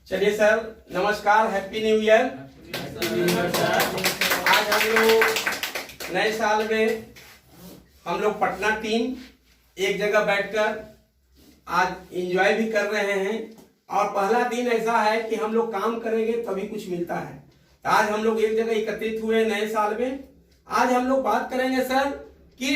चलिए सर, नमस्कार, happy new year. आज हम लोग नए साल में हम लोग पटना टीम एक जगह बैठकर आज एंजॉय भी कर रहे हैं और पहला दिन ऐसा है कि हम लोग काम करेंगे तभी कुछ मिलता है। तो आज हम लोग एक जगह एकत्रित हुए नए साल में। आज हम लोग बात करेंगे सर कि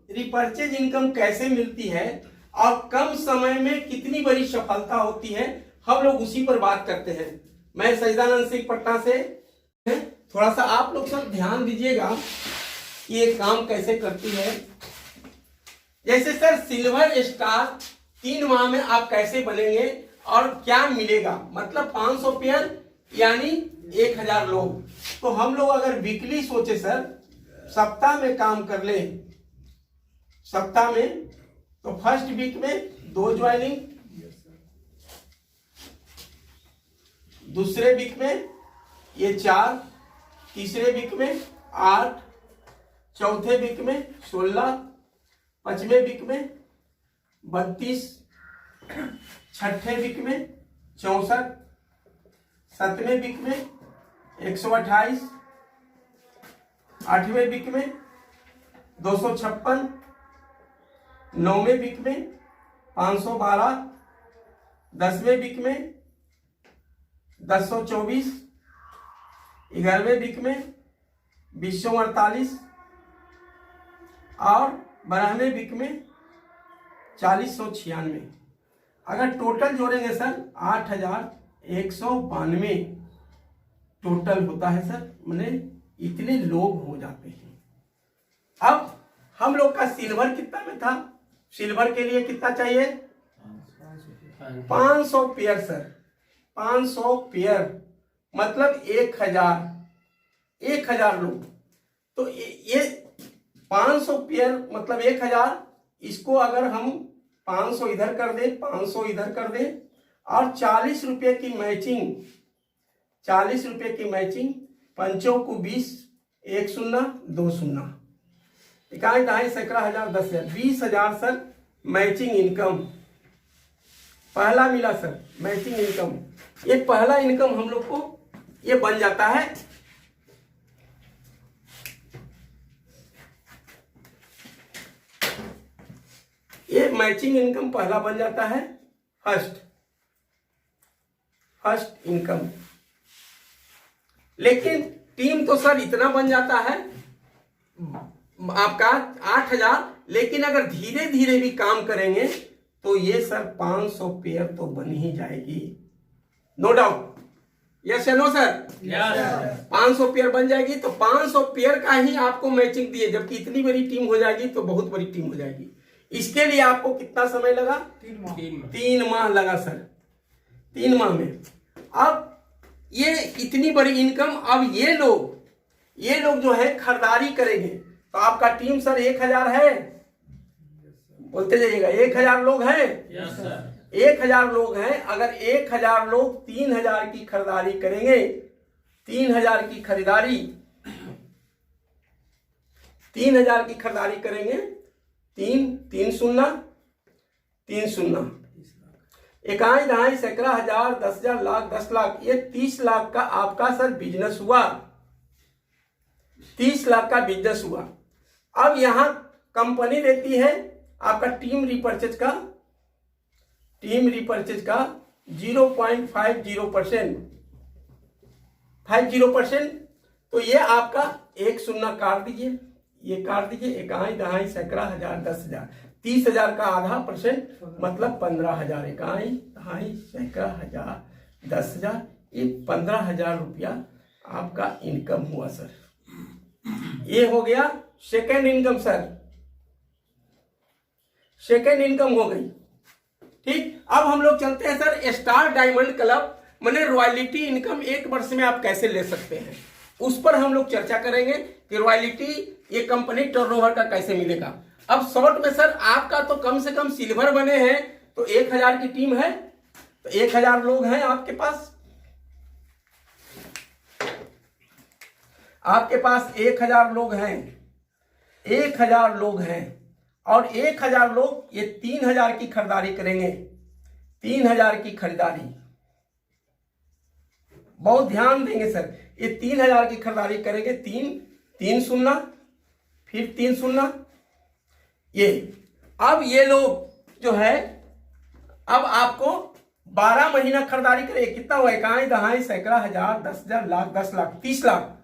रिपर्चेज इनकम कैसे मिलती है और कम समय में कितनी बड़ी सफलता होती है, हम लोग उसी पर बात करते हैं। मैं सजदानंद सिंह पटना से। थोड़ा सा आप लोग सब ध्यान दीजिएगा कि ये काम कैसे करती है। जैसे सर सिल्वर स्टार 3 माह में आप कैसे बनेंगे और क्या मिलेगा, मतलब 500 पेयर यानी 1000 लोग। तो हम लोग अगर वीकली सोचे सर, सप्ताह में काम कर ले, सप्ताह में तो फर्स्ट वीक में 2 ज्वाइनिंग, दूसरे वीक में ये 4, तीसरे वीक में 8, चौथे वीक में 16, पांचवें वीक में 32, छठे वीक में 64, 7वें वीक में 128, 8वें वीक में 256, 9वें वीक में 512, 10वें वीक में 1024, 11वें वीक में 2048 और 12वें वीक में 4096। अगर टोटल जोड़ेंगे सर 8192 टोटल होता है सर, मैंने इतने लोग हो जाते हैं। अब हम लोग का सिल्वर कितना में था, सिल्वर के लिए कितना चाहिए 500 पेयर सर, 500 पेयर मतलब 1000 लोग। तो ये 500 पेयर मतलब 1000, इसको अगर हम 500 इधर कर दे, 500 इधर कर दे और 40 रुपये की मैचिंग, 40 रुपये की मैचिंग, पंचों को 20, 1 शून्य 2 शून्य, 1 ढाई 11,000 10,000 20,000 सर मैचिंग इनकम पहला मिला सर। मैचिंग इनकम, ये पहला इनकम हम लोग को ये बन जाता है। ये मैचिंग इनकम पहला बन जाता है, फर्स्ट इनकम। लेकिन टीम तो सर इतना बन जाता है आपका 8000, लेकिन अगर धीरे धीरे भी काम करेंगे तो ये सर 500 पेयर तो बन ही जाएगी, नो डाउट। यस या नो सर? 500 पेयर बन जाएगी तो 500 पेयर का ही आपको मैचिंग दिए, जबकि इतनी बड़ी टीम हो जाएगी तो बहुत बड़ी टीम हो जाएगी। इसके लिए आपको कितना समय लगा? 3 माह लगा सर, 3 माह में। अब ये इतनी बड़ी इनकम, अब ये लोग जो है खरीदारी करेंगे तो आपका टीम सर 1000 है, बोलते जाइएगा 1000 लोग हैं। यस सर, 1000 लोग हैं। अगर 1000 लोग 3000 की खरीदारी करेंगे, 3000 की खरीदारी, 3000 की खरीदारी करेंगे, 3 शून्य 3 शून्य, 1 ढाई 11,000 10,000 लाख 10 लाख, ये 30 लाख का आपका सर बिजनेस हुआ, 30 लाख का बिजनेस हुआ। अब यहां कंपनी देती है आपका टीम रिपर्चेज का 0.50%, 50%। तो ये आपका 1 शून्य काट दीजिए, ये काट दीजिए, 1 ढाई 11,000 10,000, 30,000 का आधा % मतलब 15,000, 1 ढाई 11,000 10,000, ये 15,000 रुपया आपका इनकम हुआ सर। ये हो गया second income sir, second income हो गई। ठीक, अब हम लोग चलते हैं सर स्टार डायमंड क्लब, माने रॉयल्टी इनकम 1 वर्ष में आप कैसे ले सकते हैं, उस पर हम लोग चर्चा करेंगे कि रॉयल्टी ये कंपनी टर्नओवर का कैसे मिलेगा। अब शॉर्ट में सर आपका तो कम से कम सिल्वर बने हैं तो 1000 की टीम है, तो 1000 लोग हैं आपके पास। आपके पास 1000 लोग हैं, 1000 लोग हैं, और 1000 लोग ये 3000 की खरीदारी करेंगे, 3000 की खरीदारी। बहुत ध्यान देंगे सर, ये 3000 की खरीदारी करेंगे, 3 शून्य, फिर 3 शून्य, ये। अब ये लोग जो है, अब आपको 12 महीना खरीदारी करेंगे, कितना हुआ, इकाई, दहाई, सैकड़ा, हजार, 10,000, लाख, 10 लाख, 30 लाख।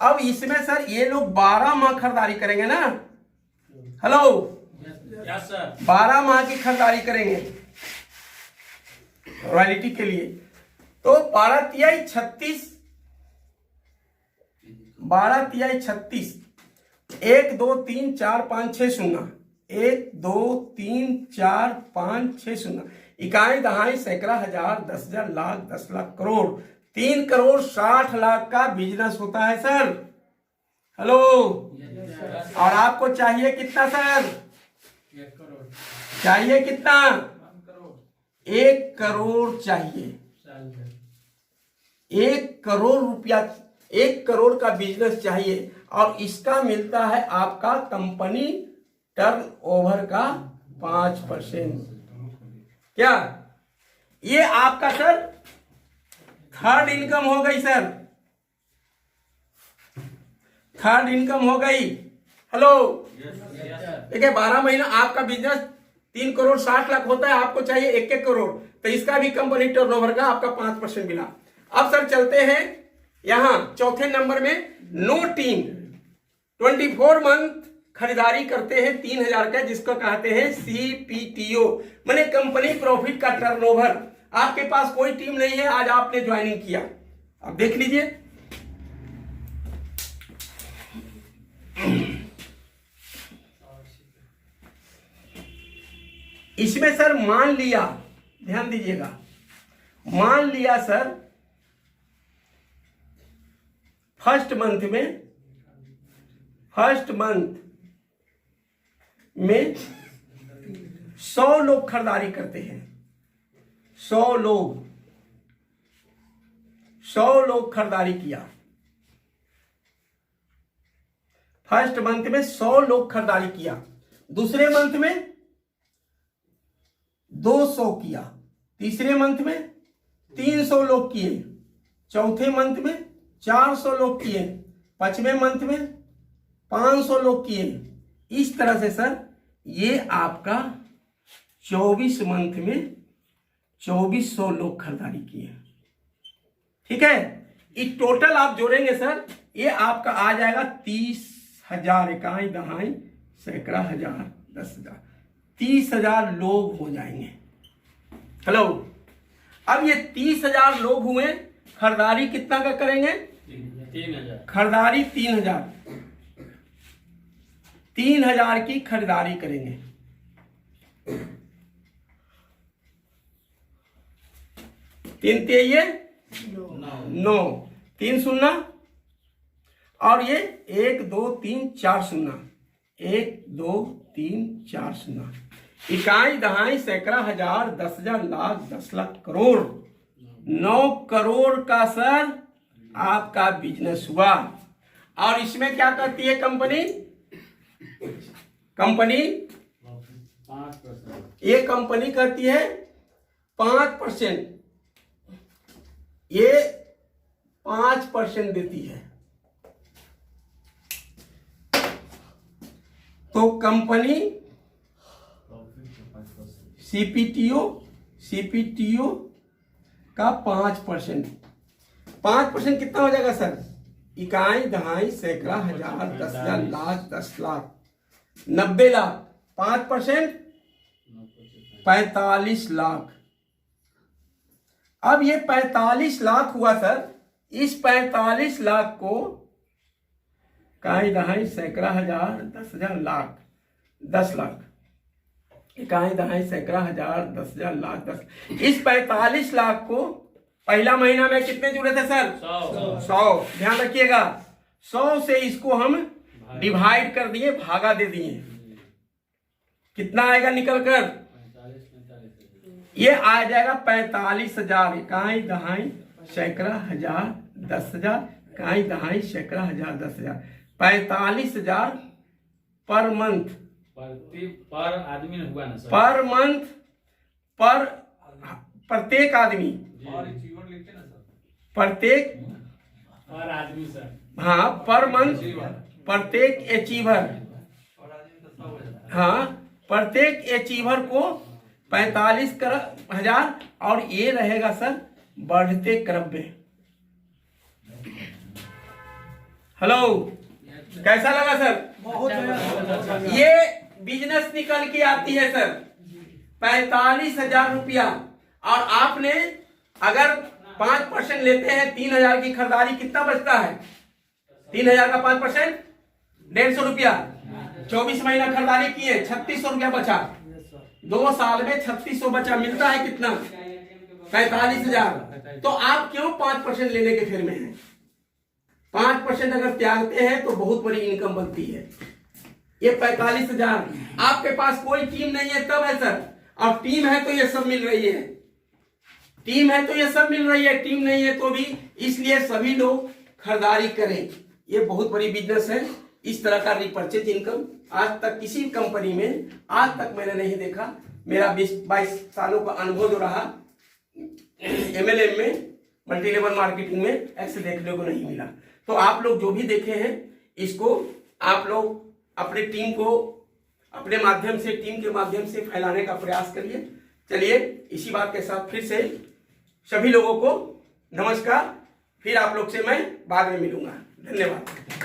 अब इसमें सर ये लोग 12 माह खरीदारी करेंगे ना, हेलो, 12 माह की खरीदारी करेंगे रॉयल्टी के लिए। तो 12 तिहाई 36, 12 तिहाई 36, 1 2 3 4 5 6 शून्य, 1 2 3 4 5 6 शून्य, इकाई, दहाई, सैकड़ा, हजार, 10,000, लाख, 10 लाख, करोड़, 3 करोड़ 60 लाख का बिजनेस होता है सर, हेलो। और आपको चाहिए कितना सर, 1 करोड़ चाहिए कितना, 1 करोड़ चाहिए, 1 करोड़ रुपया, 1 करोड़ का बिजनेस चाहिए। और इसका मिलता है आपका कंपनी टर्नओवर का 5%। क्या ये आपका सर थर्ड इनकम हो गई सर, थर्ड इनकम हो गई, हेलो। देखिए 12 महीना आपका बिजनेस 3 करोड़ 60 लाख होता है, आपको चाहिए 1 करोड़, तो इसका भी कंपनी टर्नओवर का आपका 5% मिला। अब सर चलते हैं यहां चौथे नंबर में, नो टीम 24 मंथ खरीदारी करते हैं 3000 का, जिसको कहते हैं CPTO, माने कंपनी प्रॉफिट का टर्नओवर। आपके पास कोई टीम नहीं है, आज आपने ज्वाइनिंग किया, अब देख लीजिए। इसमें सर मान लिया, ध्यान दीजिएगा, मान लिया सर फर्स्ट मंथ में 100 लोग खरीदारी करते हैं, 100 लोग खरीदारी किया, फर्स्ट मंथ में 100 लोग खरीदारी किया, दूसरे मंथ में 200 किया, तीसरे मंथ में 300 लोग किए, चौथे मंथ में 400 लोग किए, पांचवें मंथ में 500 लोग किए। इस तरह से सर ये आपका 24 मंथ में 2400 लोग खरीदारी किए, ठीक है। इस टोटल आप जोड़ेंगे सर, ये आपका आ जाएगा 30,000, इकाई, दहाई, सैकड़ा, हजार, 10,000, 30,000 लोग हो जाएंगे, हेलो। अब ये 30,000 लोग हुए, खरीदारी कितना का करेंगे, 3,000, खरीदारी 3,000 की खरीदारी करेंगे। 3 ये 9, 3 शून्य, और ये 1 2 3 4 शून्य, 1 2 3 4 शून्य, इकाई, दहाई, सैकड़ा, हजार, 10,000, लाख, 10 लाख, करोड़, 9 करोड़ का सर आपका बिजनेस हुआ। और इसमें क्या करती है कंपनी, 5%, ये कंपनी करती है 5%, ये 5% देती है। तो कंपनी सीपीटीओ का 5%, 5% कितना हो जाएगा सर, इकाई, दहाई, सैकड़ा, हजार, 10,000, लाख, 10 लाख, 90 लाख, 5% 45 लाख। अब ये 45 लाख हुआ सर, इस 45 लाख को इकाई, दहाई, सैकड़ा, हजार, 10,000, लाख, 10 लाख, इकाई, दहाई, सैकड़ा, हजार, 10,000, लाख, 10, इस 45 लाख को पहला महीना में कितने जुड़े थे सर, 100, ध्यान रखिएगा, 100 से इसको हम डिवाइड कर दिए, भागा दे दिए, कितना आएगा निकल कर, ये आ जाएगा 45,000, इकाई, दहाई, सैकड़ा, हजार, 10,000, इकाई दहाई सैकड़ा हजार 10,000 45,000 पर मंथ, पर आदमी ने हुआ ना सर? पर मंथ, पर प्रत्येक आदमी, प्रत्येक, पर आदमी सर। हाँ पर मंथ, प्रत्येक अचीवर, हाँ प्रत्येक अचीवर को 45,000 और ये रहेगा सर बढ़ते क्रम में। हेलो, कैसा लगा सर? बहुत अच्छा। ये बिजनेस निकल के आती है सर 45,000 रुपया, और आपने अगर 5% लेते हैं 3,000 की खरीदारी, कितना बचता है? 3,000 का 5% 150 रुपया, 24 महीना खरीदारी किए 3600 रुपया बचा, 2 साल में 3600 बचा, मिलता है कितना? 45,000। तो आप क्यों 5% लेने के फेर में हैं? 5% अगर त्यागते हैं तो बहुत बड़ी इनकम बनती है। ये 45,000, आपके पास कोई टीम नहीं है तब है सर, और टीम है तो ये सब मिल रही है, टीम है तो ये सब मिल रही है, टीम नहीं है तो भी, इसलिए सभी लोग खरीदारी करें। ये बहुत बड़ी बिजनेस है। इस तरह का रिपर्चेज इनकम आज तक किसी कंपनी में आज तक मैंने नहीं देखा। मेरा 20-22 सालों का अनुभव जो रहा MLM में, मल्टी लेवल मार्केटिंग में, ऐसे देखने को नहीं मिला। तो आप लोग जो भी देखे हैं इसको आप लोग अपने टीम को अपने माध्यम से, टीम के माध्यम से फैलाने का प्रयास करिए। चलिए इसी बात के साथ फिर से सभी लोगों को नमस्कार। फिर आप लोग से मैं बाद में मिलूंगा। धन्यवाद।